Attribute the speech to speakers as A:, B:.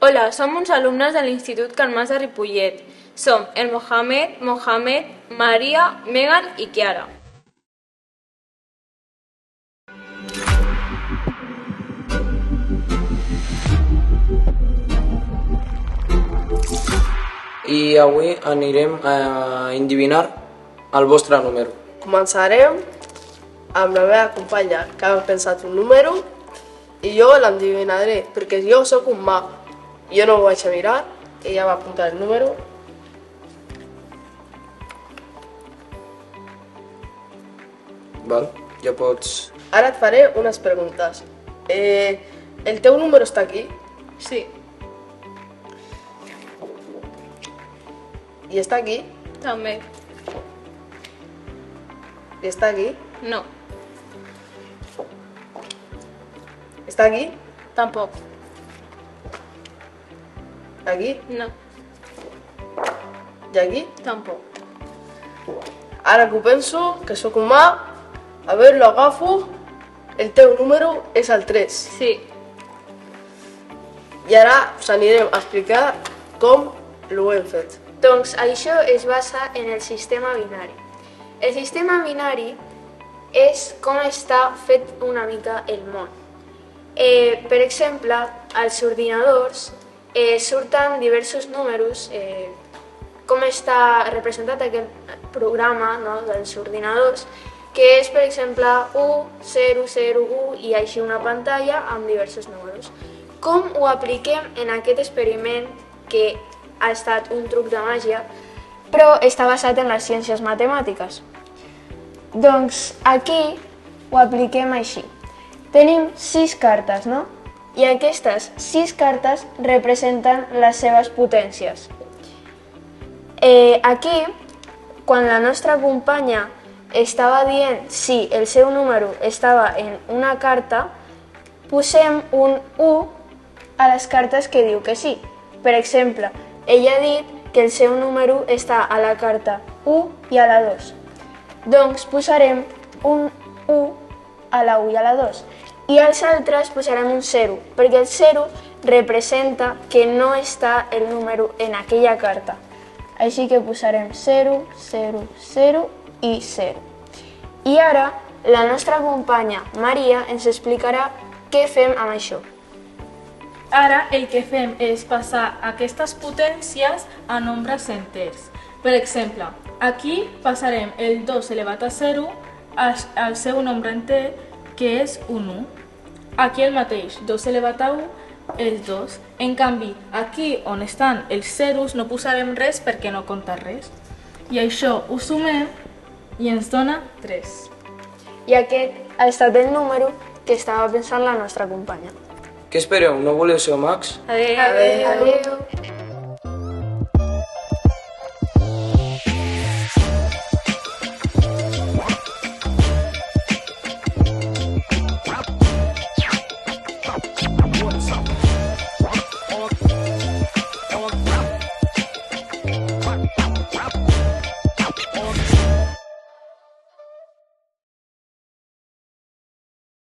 A: Hola, som uns alumnes de l'Institut Can Mas de Ripollet. Som el Mohamed, Maria, Megan i Chiara.
B: I avui anirem a endevinar el vostre número.
C: Començarem amb la meva companya, que ha pensat un número i jo l'endevinaré, perquè jo sóc un mag. Jo no ho vaig a mirar, ella va apuntar el número.
B: Val? Ja pots...
C: Ara et faré unes preguntes. El teu número està aquí?
A: Sí.
C: I està aquí?
A: També.
C: I està aquí?
A: No.
C: Està aquí?
A: Tampoc.
C: Aquí?
A: No.
C: I aquí?
A: Tampoc.
C: Ara que ho penso, que sóc un mag, a veure, lo agafo, el teu número és el 3.
A: Sí.
C: I ara us anirem a explicar com ho hem fet.
D: Doncs això es basa en el sistema binari. El sistema binari és com està fet una mica el món. Per exemple, als ordinadors surten diversos números, com està representat aquest programa, no, dels ordinadors, que és, per exemple, 1, 0, 0, 1 i així una pantalla amb diversos números. Com ho apliquem en aquest experiment que ha estat un truc de màgia, però està basat en les ciències matemàtiques? Doncs aquí ho apliquem així. Tenim 6 cartes, no? I aquestes 6 cartes representen les seves potències. Aquí, quan la nostra companya estava dient si el seu número estava en una carta, posem un 1 a les cartes que diu que sí. Per exemple, ella ha dit que el seu número està a la carta 1 i a la 2. Doncs posarem un 1 a la 1 i a la 2. I als altres posarem un 0, perquè el 0 representa que no està el número en aquella carta. Així que posarem 0, 0, 0 i 0. I ara la nostra companya Maria ens explicarà què fem amb això.
E: Ara el que fem és passar aquestes potències a nombres enters. Per exemple, aquí passarem el 2 elevat a 0 al seu nombre enter, que és un 1. Aquí el mateix, 2 elevat a 1 és 2. En canvi, aquí on estan els zeros no posarem res perquè no compta res. I això ho sumem i ens dona 3.
D: I aquest ha estat el número que estava pensant la nostra companya.
B: Què espereu? No voleu ser mags?
A: Adéu.
D: Adéu.